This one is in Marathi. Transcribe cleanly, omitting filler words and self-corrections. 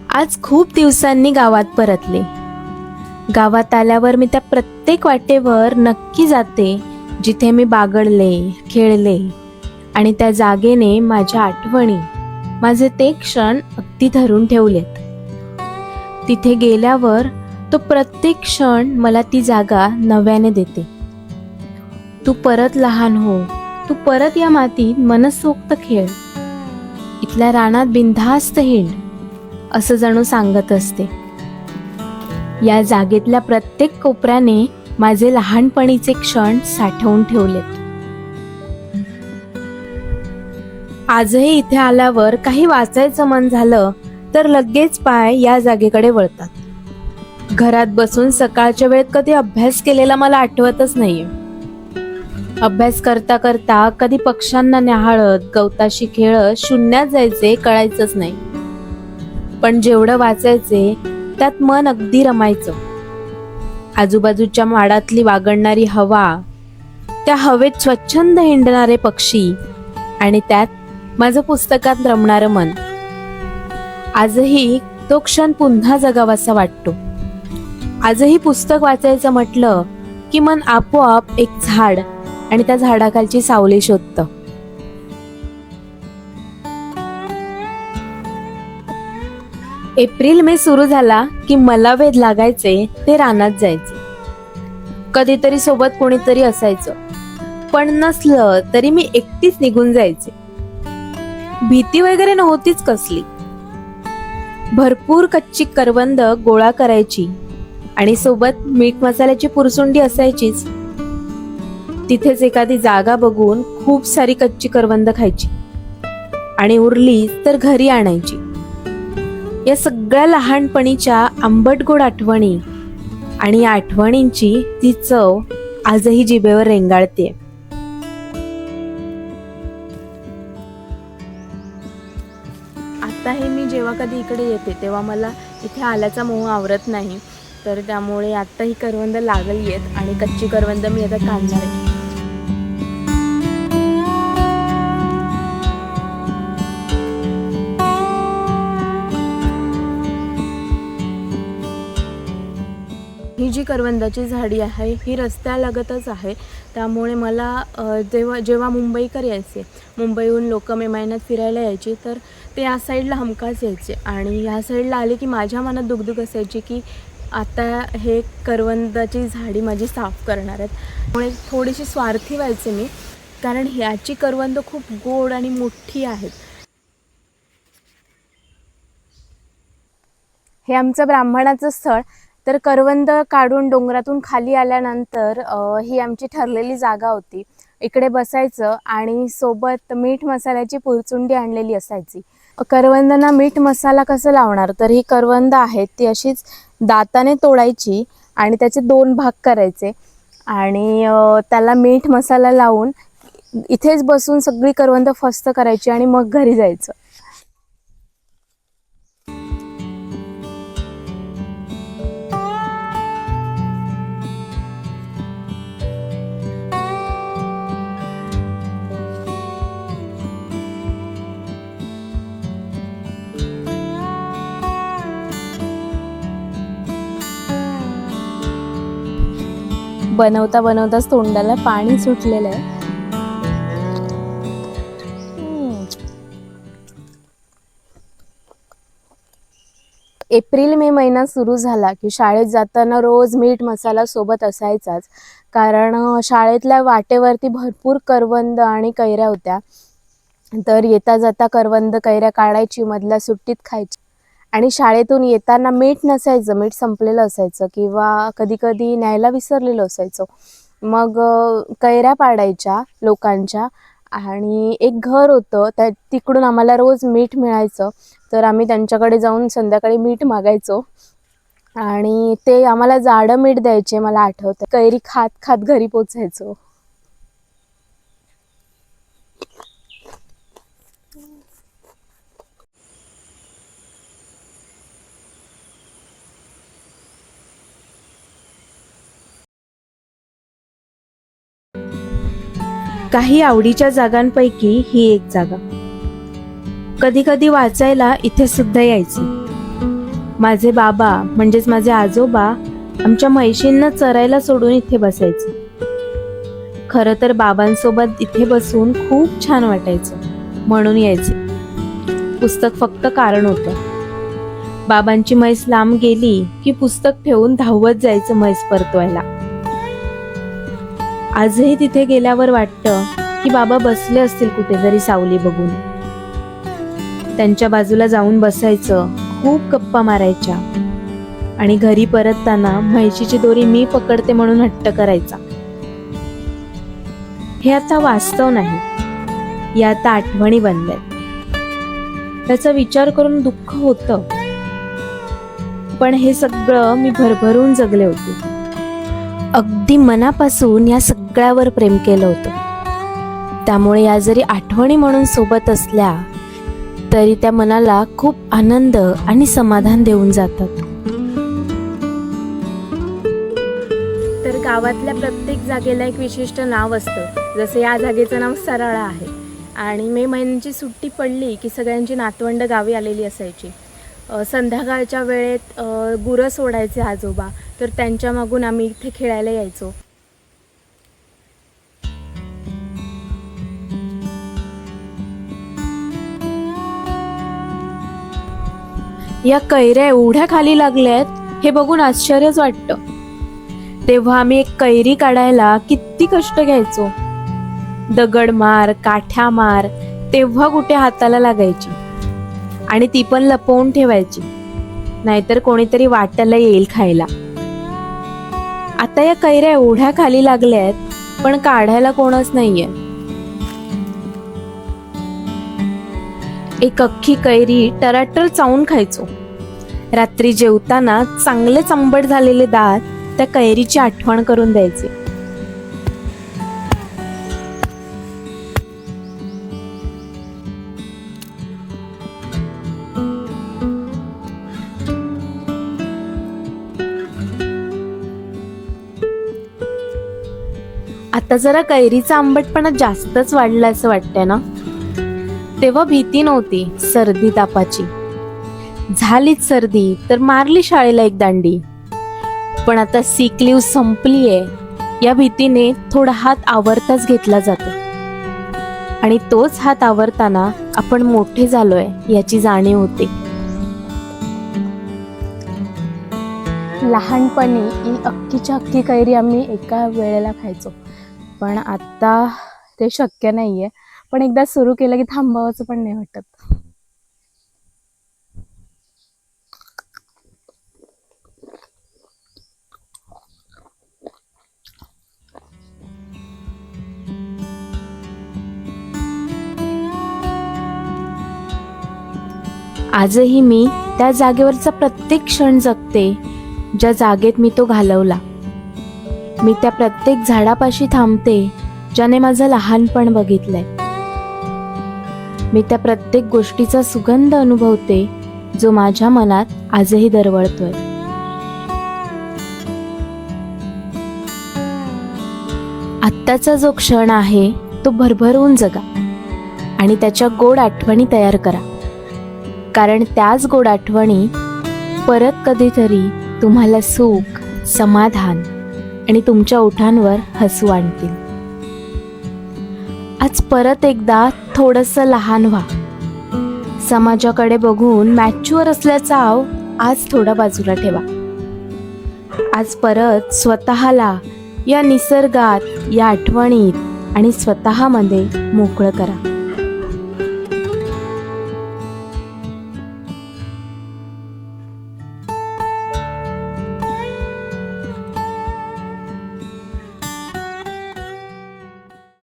आज खूप दिवसांनी गावात परतले. गावात आल्यावर मी त्या प्रत्येक वाटेवर नक्की जाते जिथे मी बागडले, खेळले आणि त्या जागेने माझ्या आठवणी, माझे ते क्षण अगदी धरून ठेवलेत. तिथे गेल्यावर तो प्रत्येक क्षण मला ती जागा नव्याने देते. तू परत लहान हो, तू परत या मातीत मनसोक्त खेळ, इथल्या रानात बिनधास्त हिंड, असं जणू सांगत असते. या जागेतल्या प्रत्येक कोपऱ्याने माझे लहानपणीचे क्षण साठवून ठेवलेत. आजही इथे आल्यावर काही वाचायचं मन झालं तर लगेच पाय या जागेकडे वळतात. घरात बसून सकाळच्या वेळेत कधी अभ्यास केलेला मला आठवतच नाहीये. अभ्यास करता करता कधी पक्ष्यांना न्याहाळत, गवताशी खेळत शून्यात जायचे कळायचंच नाही. पण जेवढं वाचायचे त्यात मन अगदी रमायचं. आजूबाजूच्या माडातली वागणणारी हवा, त्या हवेत स्वच्छंद हिंडणारे पक्षी आणि त्यात माझं पुस्तकात रमणारं मन. आजही तो क्षण पुन्हा जगावासा वाटतो. आजही पुस्तक वाचायचं म्हटलं की मन आपोआप एक झाड आणि त्या झाडाखालची सावली शोधतं. एप्रिल मे सुरू झाला की मला वेध लागायचे ते रानात जायचे. कधीतरी सोबत कोणीतरी असायचं, पण नसलं तरी मी एकटीच निघून जायचे. भीती वगैरे नव्हतीच कसली. भरपूर कच्ची करवंद गोळा करायची आणि सोबत मीठ मसाल्याची पुरसुंडी असायचीच. तिथेच एखादी जागा बघून खूप सारी कच्ची करवंद खायची आणि उरली तर घरी आणायची. या सगळ्या लहानपणीच्या आंबट गोड आठवणी आणि आठवणींची ती चव आजही जिभेवर रेंगाळते. आताही मी जेव्हा कधी इकडे येते तेव्हा मला इथे आल्याचा मोह आवरत नाही. तर त्यामुळे आता ही करवंद लागली आहेत आणि कच्ची करवंद मी आता काढणार आहे. ही जी करवंदाची झाडी आहे ही रस्त्यालगतच आहे. त्यामुळे मला जेव्हा मुंबईकर यायचे, मुंबईहून लोक मे महिन्यात फिरायला यायची तर ते या साईडला हमखास यायचे आणि ह्या साईडला आले की माझ्या मनात दुगदुग असायची की आता हे करवंदाची झाडी माझी साफ करणार आहेत. त्यामुळे थोडीशी स्वार्थी व्हायचे मी, कारण ह्याची करवंद खूप गोड आणि मोठी आहेत. हे आमचं ब्राह्मणाचं स्थळ. तर करवंद काढून डोंगरातून खाली आल्यानंतर ही आमची ठरलेली जागा होती. इकडे बसायचं आणि सोबत मीठ मसाल्याची पुरचुंडी आणलेली असायची. करवंदांना मीठ मसाला कसं लावणार, तर ही करवंद आहेत ती अशीच दाताने तोडायची आणि त्याचे 2 भाग करायचे आणि त्याला मीठ मसाला लावून इथेच बसून सगळी करवंद फस्त करायची आणि मग घरी जायचं. बनवता बनवताच तोंडाला पाणी सुटलेलं आहे. एप्रिल मे महिना सुरू झाला की शाळेत जाताना रोज मीठ मसाला सोबत असायचाच, कारण शाळेतल्या वाटेवरती भरपूर करवंद आणि कैऱ्या होत्या. तर येता जाता करवंद कैऱ्या काढायची, मधल्या सुट्टीत खायची आणि शाळेतून येताना मीठ नसायचं, मीठ संपलेलं असायचं किंवा कधी कधी न्यायला विसरलेलं असायचं. मग कैऱ्या पाडायच्या लोकांच्या आणि एक घर होतं त्या तिकडून आम्हाला रोज मीठ मिळायचं. तर आम्ही त्यांच्याकडे जाऊन संध्याकाळी मीठ मागायचो आणि ते आम्हाला जाडं मीठ द्यायचे. मला आठवतं कैरी खात खात घरी पोचायचो. काही आवडीच्या जागांपैकी ही एक जागा. कधी कधी वाचायला इथे सुद्धा यायची. माझे बाबा म्हणजेच माझे आजोबा आमच्या म्हैशींना चरायला सोडून इथे बसायचे. खरं तर बाबांसोबत इथे बसून खूप छान वाटायचं म्हणून यायचे. पुस्तक फक्त कारण होतं. बाबांची म्हैस लांब गेली की पुस्तक ठेवून धावत जायचं म्हैस परतवायला. आजही तिथे गेल्यावर वाटतं की बाबा बसले असतील कुठेतरी सावली बघून. त्यांच्या बाजूला जाऊन बसायचं, खूप गप्पा मारायच्या आणि घरी परतताना म्हैशीची दोरी मी पकडते म्हणून हट्ट करायचा. हे आता वास्तव नाही, या आता आठवणी बनल्यात. त्याचा विचार करून दुःख होतं, पण हे सगळं मी भरभरून जगले होते. अगदी मनापासून या सगळ्यावर प्रेम केलं होतं. त्यामुळे या जरी आठवणी म्हणून सोबत असल्या तरी त्या मनाला खूप आनंद आणि समाधान देऊन जातात. तर गावातल्या प्रत्येक जागेला एक विशिष्ट नाव असतं. जसे या जागेचं नाव सराळा आहे. आणि मे महिन्याची सुट्टी पडली की सगळ्यांची नातवंड गावी आलेली असायची. संध्याकाळच्या वेळेत गुरं सोडायचे आजोबा, तर त्यांच्या मागून आम्ही इथे खेळायला यायचो. या कैऱ्या एवढ्या खाली लागल्यात हे बघून आश्चर्यच वाटतं. तेव्हा आम्ही एक कैरी काढायला किती कष्ट घ्यायचो. दगड मार, काठ्या मार, तेव्हा कुठे हाताला लागायची. आणि ती पण लपवून ठेवायची, नाहीतर कोणीतरी वाट्याला येईल खायला. आता या कैऱ्या एवढ्या खाली लागल्यात, पण काढायला कोणच नाहीये. एक अख्खी कैरी टराटर चावून खायचो. रात्री जेवताना चांगले चंबट झालेले दात त्या कैरीची आठवण करून द्यायचे. आता जरा कैरीचा आंबटपणा जास्तच वाढला असं वाटतंय ना. तेव्हा भीती नव्हती सर्दी तापाची. झालीच सर्दी तर मारली शाळेला एक दांडी. पण आता सिक लीव्ह संपलीये या भीतीने थोडा हात आवरताच घेतला जातो. आणि तोच हात आवरताना आपण मोठे झालोय याची जाणीव होते. लहानपणी ही अख्खीच्या अख्खी कैरी आम्ही एका वेळेला खायचो, पण आता ते शक्य नाहीये. पण एकदा सुरू केलं की थांबावंच पण नाही वाटत. आजही मी त्या जागेवरचा प्रत्येक क्षण जगते ज्या जागेत मी तो घालवला. मी त्या प्रत्येक झाडापाशी थांबते ज्याने माझं लहानपण बघितलंय. मी त्या प्रत्येक गोष्टीचा सुगंध अनुभवते जो माझ्या मनात आजही दरवळतोय. आत्ताचा जो क्षण आहे तो भरभरून जगा आणि त्याच्या गोड आठवणी तयार करा. कारण त्याच गोड आठवणी परत कधीतरी तुम्हाला सुख, समाधान आणि तुमच्या ओठांवर हसू आणतील. आज परत एकदा थोडंसं लहान व्हा. समाजाकडे बघून मॅच्युअर असल्याचा आव आज थोडा बाजूला ठेवा. आज परत स्वतःला या निसर्गात, या आठवणीत आणि स्वतःमध्ये मोकळं करा.